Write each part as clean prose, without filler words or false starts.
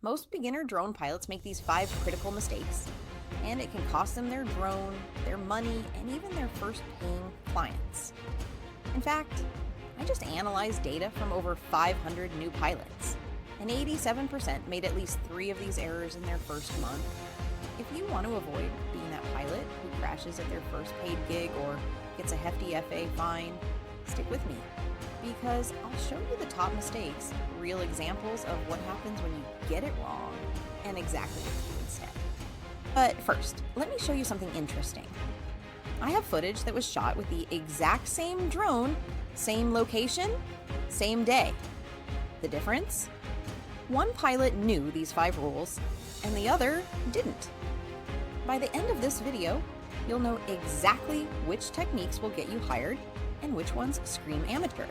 Most beginner drone pilots make these 5 critical mistakes, and it can cost them their drone, their money, and even their first paying clients. In fact, I just analyzed data from over 500 new pilots, and 87% made at least 3 of these errors in their first month. If you want to avoid being that pilot who crashes at their first paid gig or gets a hefty FA fine, stick with me, because I'll show you the top mistakes, real examples of what happens when you get it wrong, and exactly what to do instead. But first, let me show you something interesting. I have footage that was shot with the exact same drone, same location, same day. The difference? One pilot knew these 5 rules, and the other didn't. By the end of this video, you'll know exactly which techniques will get you hired and which ones scream amateur.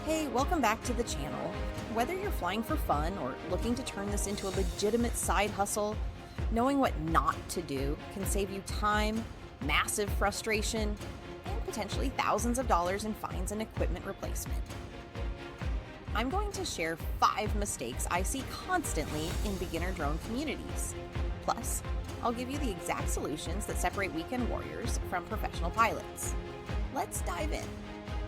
Hey, welcome back to the channel. Whether you're flying for fun or looking to turn this into a legitimate side hustle, knowing what not to do can save you time, massive frustration, and potentially thousands of dollars in fines and equipment replacement. I'm going to share 5 mistakes I see constantly in beginner drone communities. Plus, I'll give you the exact solutions that separate weekend warriors from professional pilots. Let's dive in.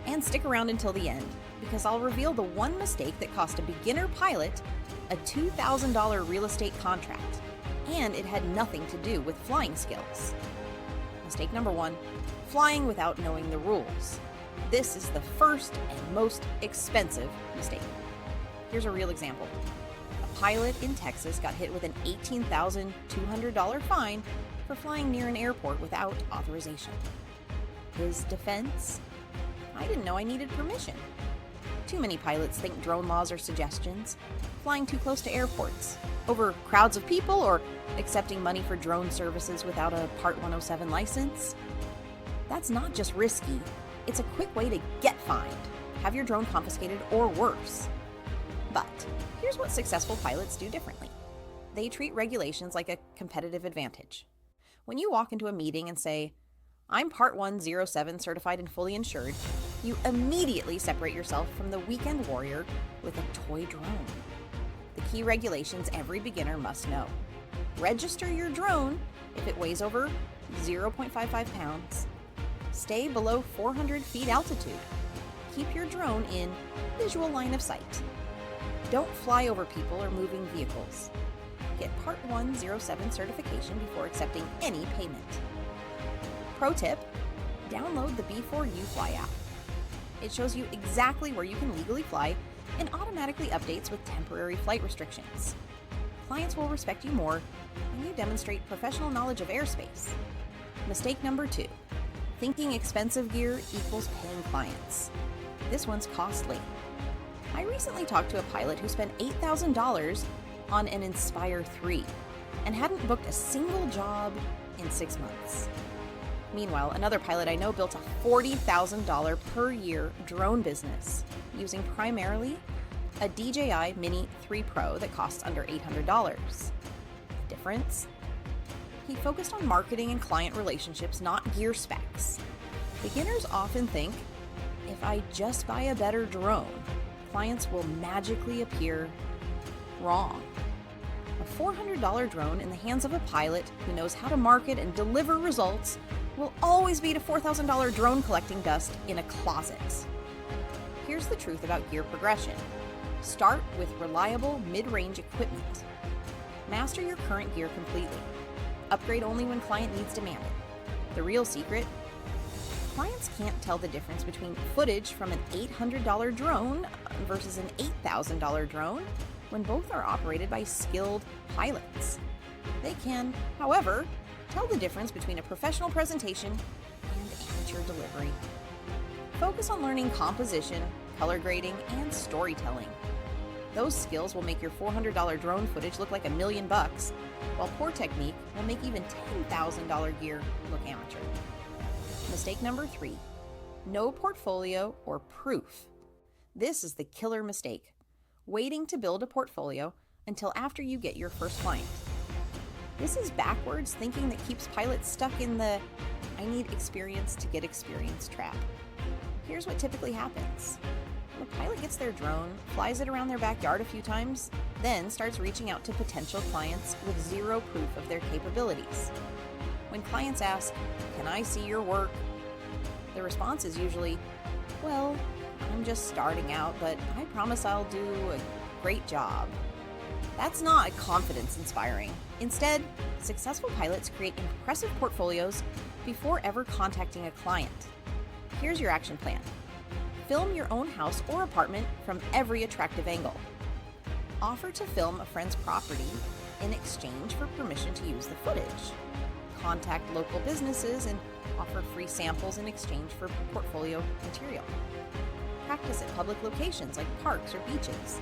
And stick around until the end, because I'll reveal the one mistake that cost a beginner pilot a $2,000 real estate contract, and it had nothing to do with flying skills. Mistake number 1, flying without knowing the rules. This is the first and most expensive mistake. Here's a real example. A pilot in Texas got hit with an $18,200 fine for flying near an airport without authorization. His defense? I didn't know I needed permission. Too many pilots think drone laws are suggestions, flying too close to airports, over crowds of people, or accepting money for drone services without a Part 107 license. That's not just risky, it's a quick way to get fined, have your drone confiscated, or worse. But here's what successful pilots do differently. They treat regulations like a competitive advantage. When you walk into a meeting and say, "I'm Part 107 certified and fully insured," you immediately separate yourself from the weekend warrior with a toy drone. The key regulations every beginner must know. Register your drone if it weighs over 0.55 pounds. Stay below 400 feet altitude. Keep your drone in visual line of sight. Don't fly over people or moving vehicles. Get Part 107 certification before accepting any payment. Pro tip, download the Before You Fly app. It shows you exactly where you can legally fly and automatically updates with temporary flight restrictions. Clients will respect you more when you demonstrate professional knowledge of airspace. Mistake number 2, thinking expensive gear equals paying clients. This one's costly. I recently talked to a pilot who spent $8,000 on an Inspire 3 and hadn't booked a single job in 6 months. Meanwhile, another pilot I know built a $40,000 per year drone business using primarily a DJI Mini 3 Pro that costs under $800. Difference? He focused on marketing and client relationships, not gear specs. Beginners often think, if I just buy a better drone, clients will magically appear. Wrong. A $400 drone in the hands of a pilot who knows how to market and deliver results will always beat a $4,000 drone collecting dust in a closet. Here's the truth about gear progression. Start with reliable mid-range equipment. Master your current gear completely. Upgrade only when client needs demand it. The real secret? Clients can't tell the difference between footage from an $800 drone versus an $8,000 drone when both are operated by skilled pilots. They can, however, tell the difference between a professional presentation and amateur delivery. Focus on learning composition, color grading, and storytelling. Those skills will make your $400 drone footage look like $1 million, while poor technique will make even $10,000 gear look amateur. Mistake number 3, no portfolio or proof. This is the killer mistake, waiting to build a portfolio until after you get your first client. This is backwards thinking that keeps pilots stuck in the "I need experience to get experience" trap. Here's what typically happens. The pilot gets their drone, flies it around their backyard a few times, then starts reaching out to potential clients with zero proof of their capabilities. When clients ask, "Can I see your work?" the response is usually, "Well, I'm just starting out, but I promise I'll do a great job." That's not confidence-inspiring. Instead, successful pilots create impressive portfolios before ever contacting a client. Here's your action plan. Film your own house or apartment from every attractive angle. Offer to film a friend's property in exchange for permission to use the footage. Contact local businesses and offer free samples in exchange for portfolio material. Practice at public locations like parks or beaches.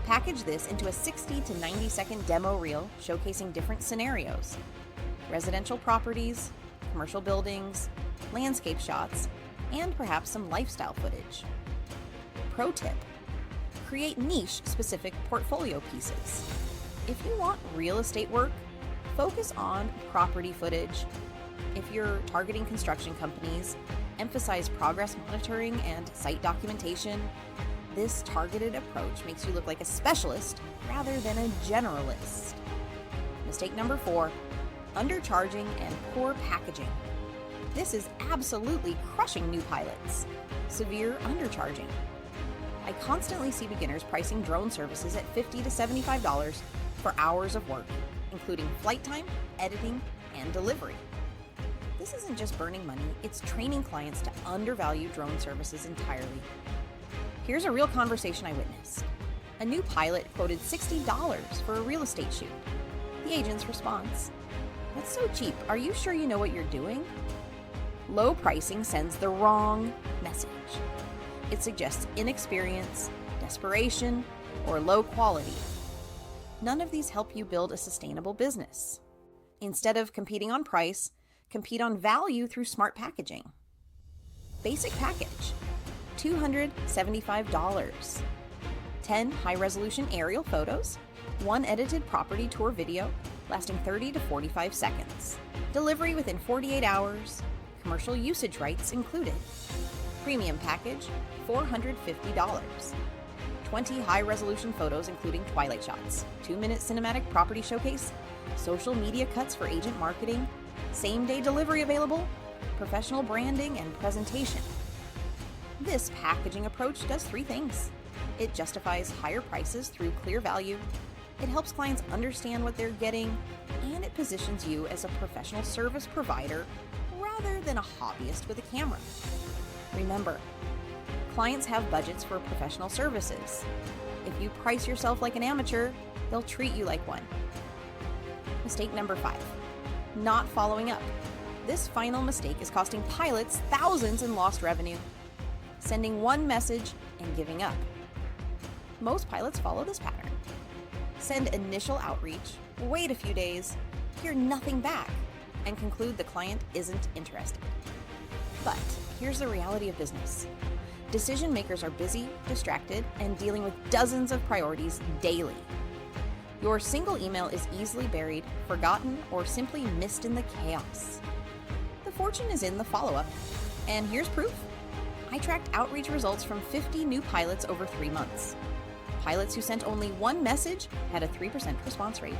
Package this into a 60 to 90-second demo reel showcasing different scenarios: residential properties, commercial buildings, landscape shots, and perhaps some lifestyle footage. Pro tip: create niche-specific portfolio pieces. If you want real estate work, focus on property footage. If you're targeting construction companies, emphasize progress monitoring and site documentation. This targeted approach makes you look like a specialist rather than a generalist. Mistake number 4, undercharging and poor packaging. This is absolutely crushing new pilots. Severe undercharging. I constantly see beginners pricing drone services at $50 to $75 for hours of work, including flight time, editing, and delivery. This isn't just burning money, it's training clients to undervalue drone services entirely. Here's a real conversation I witnessed. A new pilot quoted $60 for a real estate shoot. The agent's response: "That's so cheap. Are you sure you know what you're doing?" Low pricing sends the wrong message. It suggests inexperience, desperation, or low quality. None of these help you build a sustainable business. Instead of competing on price, compete on value through smart packaging. Basic package: $275. 10 high-resolution aerial photos, 1 edited property tour video lasting 30 to 45 seconds. Delivery within 48 hours. Commercial usage rights included. Premium package, $450. 20 high-resolution photos including twilight shots, 2-minute cinematic property showcase, social media cuts for agent marketing, same-day delivery available, professional branding, and presentation. This packaging approach does 3 things. It justifies higher prices through clear value, it helps clients understand what they're getting, and it positions you as a professional service provider rather than a hobbyist with a camera. Remember, clients have budgets for professional services. If you price yourself like an amateur, they'll treat you like one. Mistake number 5, not following up. This final mistake is costing pilots thousands in lost revenue. Sending one message and giving up. Most pilots follow this pattern. Send initial outreach, wait a few days, hear nothing back, and conclude the client isn't interested. But here's the reality of business. Decision makers are busy, distracted, and dealing with dozens of priorities daily. Your single email is easily buried, forgotten, or simply missed in the chaos. The fortune is in the follow-up, and here's proof. I tracked outreach results from 50 new pilots over 3 months. Pilots who sent only 1 message had a 3% response rate.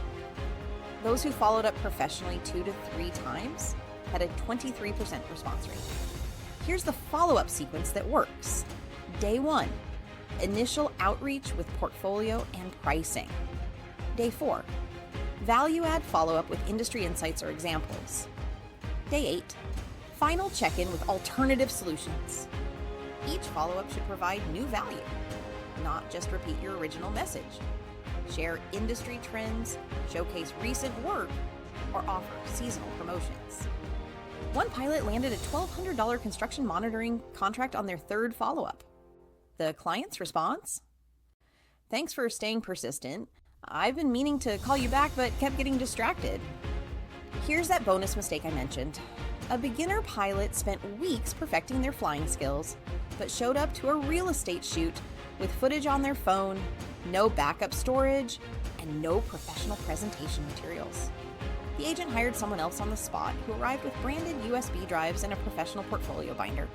Those who followed up professionally 2 to 3 times had a 23% response rate. Here's the follow-up sequence that works. Day 1, initial outreach with portfolio and pricing. Day 4, value-add follow-up with industry insights or examples. Day 8, final check-in with alternative solutions. Each follow-up should provide new value, not just repeat your original message. Share industry trends, showcase recent work, or offer seasonal promotions. One pilot landed a $1,200 construction monitoring contract on their 3rd follow-up. The client's response: "Thanks for staying persistent. I've been meaning to call you back but kept getting distracted." Here's that bonus mistake I mentioned. A beginner pilot spent weeks perfecting their flying skills, but showed up to a real estate shoot with footage on their phone, no backup storage, and no professional presentation materials. The agent hired someone else on the spot who arrived with branded USB drives and a professional portfolio binder.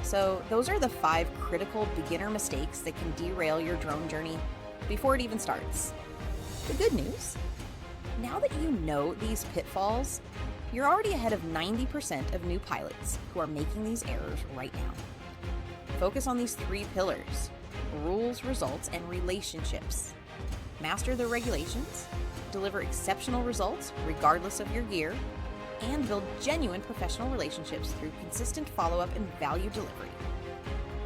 So, those are the 5 critical beginner mistakes that can derail your drone journey before it even starts. The good news? Now that you know these pitfalls, you're already ahead of 90% of new pilots who are making these errors right now. Focus on these 3 pillars: rules, results, and relationships. Master the regulations, deliver exceptional results regardless of your gear, and build genuine professional relationships through consistent follow-up and value delivery.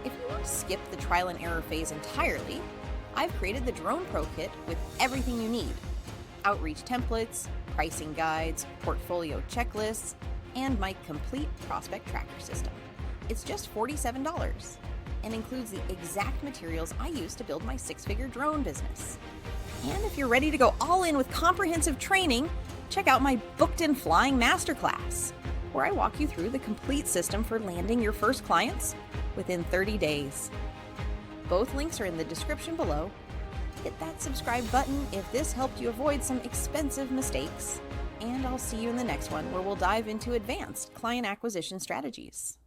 If you want to skip the trial and error phase entirely, I've created the Drone Pro Kit with everything you need: outreach templates, pricing guides, portfolio checklists, and my complete prospect tracker system. It's just $47 and includes the exact materials I use to build my 6-figure drone business. And if you're ready to go all in with comprehensive training, check out my Booked in Flying Masterclass, where I walk you through the complete system for landing your first clients within 30 days. Both links are in the description below. Hit that subscribe button if this helped you avoid some expensive mistakes, and I'll see you in the next one where we'll dive into advanced client acquisition strategies.